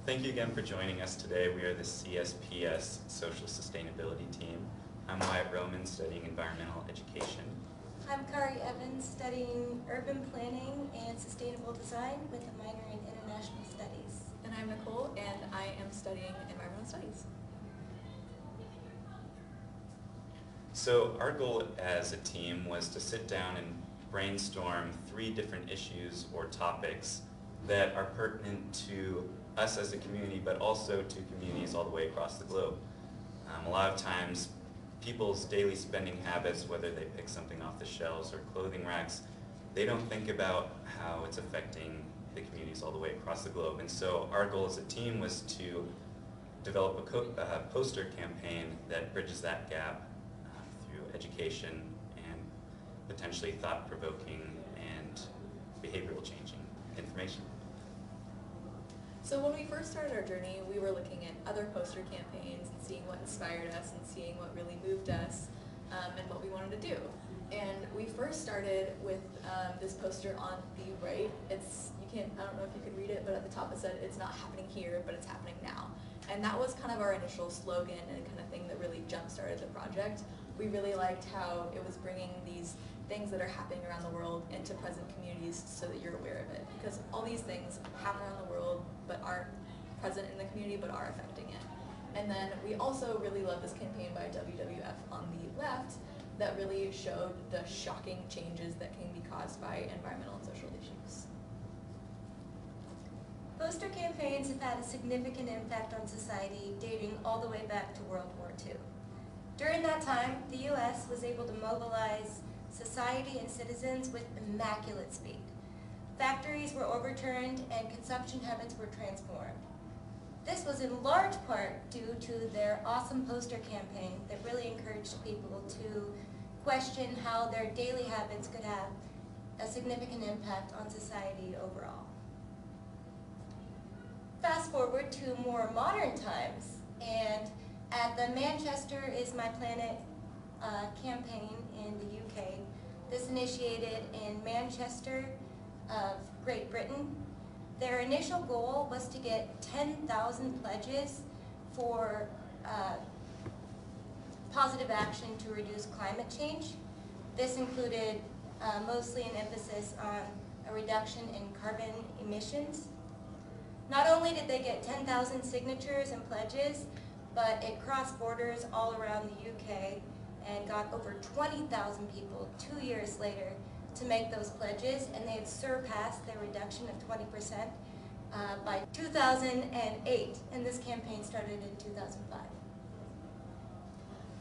Thank you again for joining us today. We are the CSPS Social Sustainability Team. I'm Wyatt Roman, studying environmental education. I'm Kari Evans, studying urban planning and sustainable design with a minor in international studies. And I'm Nicole, and I am studying environmental studies. So our goal as a team was to sit down and brainstorm 3 different issues or topics that are pertinent to us as a community, but also to communities all the way across the globe. A lot of times, people's daily spending habits, whether they pick something off the shelves or clothing racks, they don't think about how it's affecting the communities all the way across the globe. And so our goal as a team was to develop a poster campaign that bridges that gap through education and potentially thought-provoking and behavioral changing information. So when we first started our journey, we were looking at other poster campaigns and seeing what inspired us and seeing what really moved us and what we wanted to do. And we first started with this poster on the right. I don't know if you could read it, but at the top it said, "It's not happening here, but it's happening now." And that was kind of our initial slogan and kind of thing that really jump-started the project. We really liked how it was bringing these things that are happening around the world into present communities so that you're aware of it. Because all these things happen around the world but aren't present in the community but are affecting it. And then we also really love this campaign by WWF on the left that really showed the shocking changes that can be caused by environmental and social issues. Poster campaigns have had a significant impact on society dating all the way back to World War II. During that time, the U.S. was able to mobilize society and citizens with immaculate speed. Factories were overturned and consumption habits were transformed. This was in large part due to their awesome poster campaign that really encouraged people to question how their daily habits could have a significant impact on society overall. Fast forward to more modern times, and at the Manchester is My Planet campaign in the UK, this initiated in Manchester of Great Britain. Their initial goal was to get 10,000 pledges for positive action to reduce climate change. This included mostly an emphasis on a reduction in carbon emissions. Not only did they get 10,000 signatures and pledges, but it crossed borders all around the UK and got over 20,000 people 2 years later to make those pledges, and they had surpassed their reduction of 20% by 2008, and this campaign started in 2005.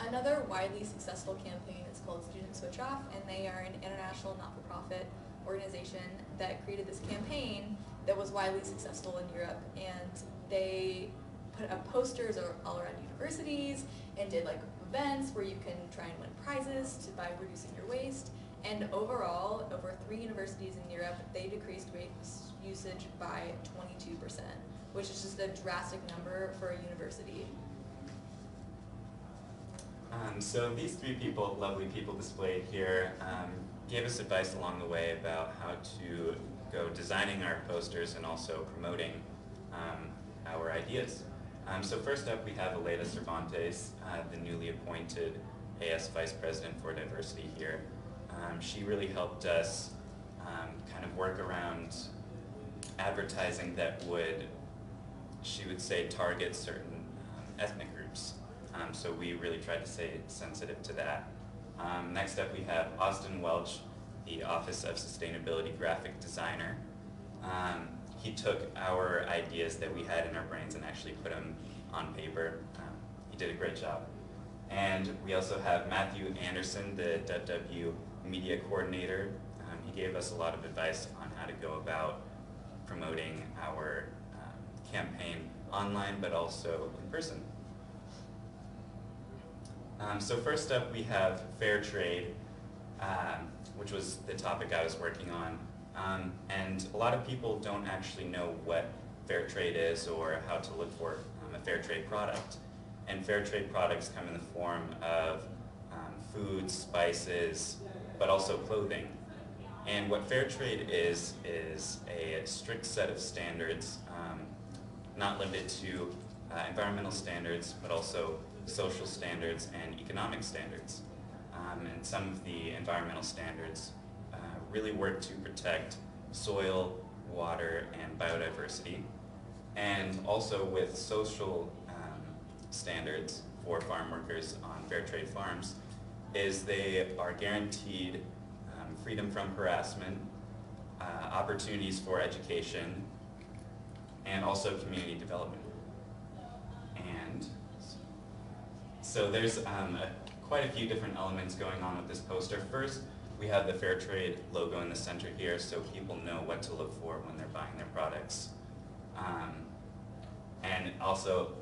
Another widely successful campaign is called Studies-WWII, and they are an international not-for-profit organization that created this campaign that was widely successful in Europe, and they put up posters all around universities and did like events where you can try and win prizes by reducing your waste. And overall, over 3 universities in Europe, they decreased waste usage by 22%, which is just a drastic number for a university. So these 3 people, lovely people displayed here, gave us advice along the way about how to go designing our posters and also promoting our ideas. So first up, we have Aleda Cervantes, the newly appointed AS Vice President for Diversity here. She really helped us kind of work around advertising that would, she would say, target certain ethnic groups. So we really tried to stay sensitive to that. Next up, we have Austin Welch, the Office of Sustainability graphic designer. He took our ideas that we had in our brains and actually put them on paper. He did a great job. And we also have Matthew Anderson, the WWII media coordinator. He gave us a lot of advice on how to go about promoting our campaign online, but also in person. So first up, we have fair trade, which was the topic I was working on. And a lot of people don't actually know what fair trade is or how to look for a fair trade product. And fair trade products come in the form of food, spices, but also clothing. And what fair trade is a strict set of standards not limited to environmental standards, but also social standards and economic standards. And some of the environmental standards really work to protect soil, water, and biodiversity. And also with social standards for farm workers on fair trade farms is they are guaranteed freedom from harassment, opportunities for education, and also community development. And so there's quite a few different elements going on with this poster. First, we have the fair trade logo in the center here so people know what to look for when they're buying their products. And also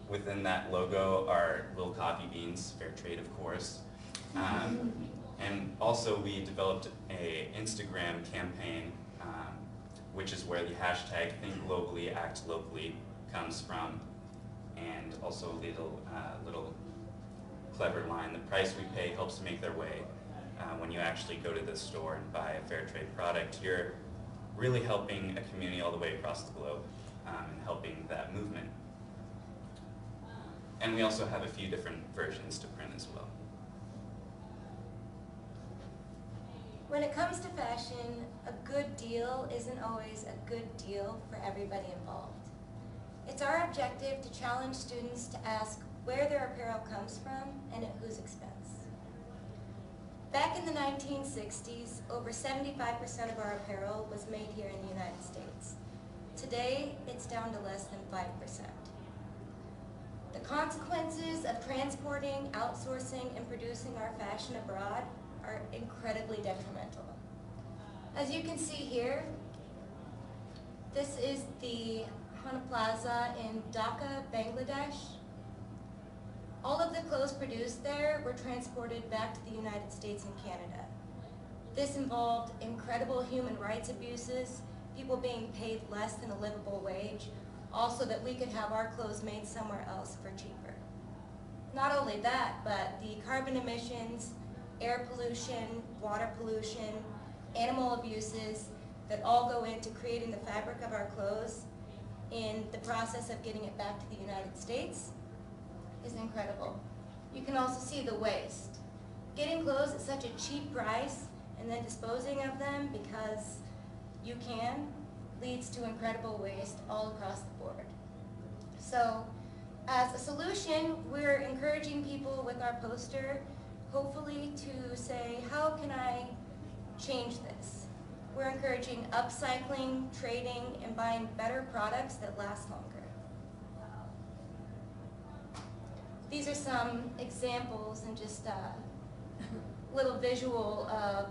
within that logo are little coffee beans, fair trade of course. And also we developed a Instagram campaign, which is where the hashtag Think Globally, Act Locally comes from. And also a little clever line, the price we pay helps make their way. When you actually go to the store and buy a fair trade product, you're really helping a community all the way across the globe and helping that movement. And we also have a few different versions to print as well. When it comes to fashion, a good deal isn't always a good deal for everybody involved. It's our objective to challenge students to ask where their apparel comes from and at whose expense. Back in the 1960s, over 75% of our apparel was made here in the United States. Today, it's down to less than 5%. The consequences of transporting, outsourcing, and producing our fashion abroad are incredibly detrimental. As you can see here, this is the Rana Plaza in Dhaka, Bangladesh. All of the clothes produced there were transported back to the United States and Canada. This involved incredible human rights abuses, people being paid less than a livable wage, also that we could have our clothes made somewhere else for cheaper. Not only that, but the carbon emissions, air pollution, water pollution, animal abuses that all go into creating the fabric of our clothes in the process of getting it back to the United States is incredible. You can also see the waste. Getting clothes at such a cheap price and then disposing of them because you can leads to incredible waste all across the board. So as a solution, we're encouraging people with our poster hopefully to say, how can I change this? We're encouraging upcycling, trading, and buying better products that last longer. These are some examples and just a little visual of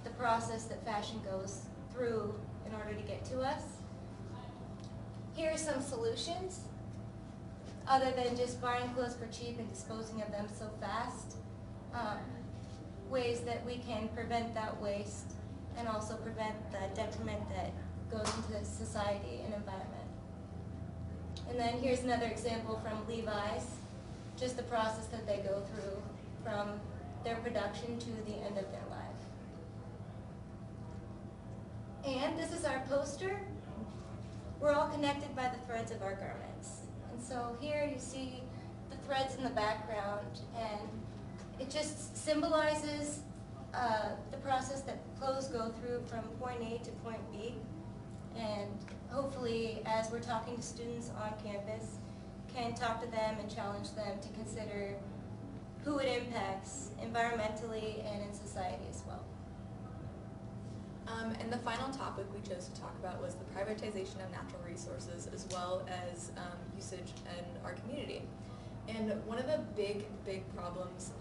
the process that fashion goes through in order to get to us. Here are some solutions, other than just buying clothes for cheap and disposing of them so fast. Ways that we can prevent that waste and also prevent the detriment that goes into society and environment. And then here's another example from Levi's, just the process that they go through from their production to the end of their life. And this is our poster. We're all connected by the threads of our garments. And so here you see the threads in the background, and it just symbolizes the process that clothes go through from point A to point B. And hopefully, as we're talking to students on campus, can talk to them and challenge them to consider who it impacts environmentally and in society as well. And the final topic we chose to talk about was the privatization of natural resources as well as usage in our community. And one of the big problems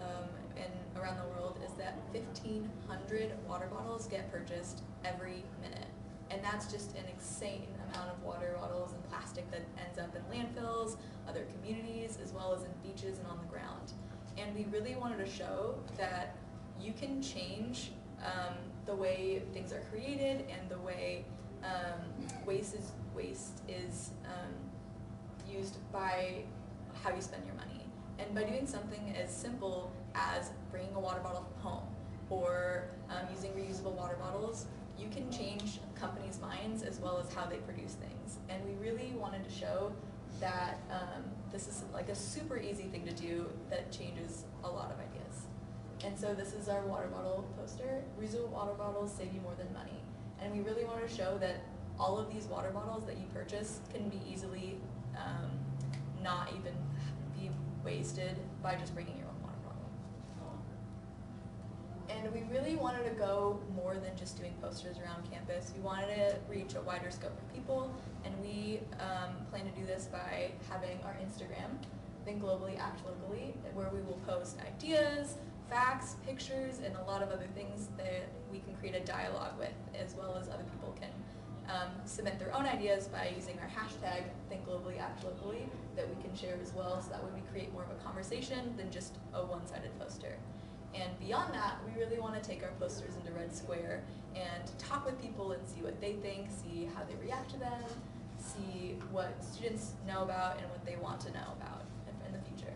around the world is that 1,500 water bottles get purchased every minute. And that's just an insane amount of water bottles and plastic that ends up in landfills, other communities, as well as in beaches and on the ground. And we really wanted to show that you can change the way things are created and the way waste is used by how you spend your money. And by doing something as simple as bringing a water bottle from home or using reusable water bottles, you can change companies' minds as well as how they produce things. And we really wanted to show that this is like a super easy thing to do that changes a lot of ideas. And so this is our water bottle poster. Reusable water bottles save you more than money. And we really want to show that all of these water bottles that you purchase can be easily not even be wasted by just bringing your own water bottle. And we really wanted to go more than just doing posters around campus. We wanted to reach a wider scope of people, and we plan to do this by having our Instagram, Think Globally, Act Locally, where we will post ideas, facts, pictures, and a lot of other things that we can create a dialogue with, as well as other people can submit their own ideas by using our hashtag Think Globally, Act Locally that we can share as well, so that way we create more of a conversation than just a one-sided poster. And beyond that, we really want to take our posters into Red Square and talk with people and see what they think, see how they react to them, see what students know about and what they want to know about in the future.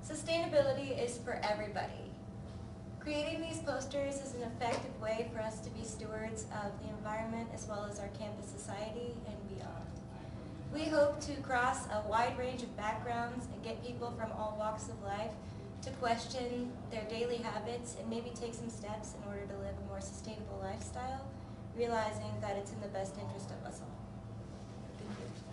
Sustainability is for everybody. Creating these posters is an effective way for us to be stewards of the environment as well as our campus society and beyond. We hope to cross a wide range of backgrounds and get people from all walks of life to question their daily habits and maybe take some steps in order to live a more sustainable lifestyle, realizing that it's in the best interest of us all. Thank you.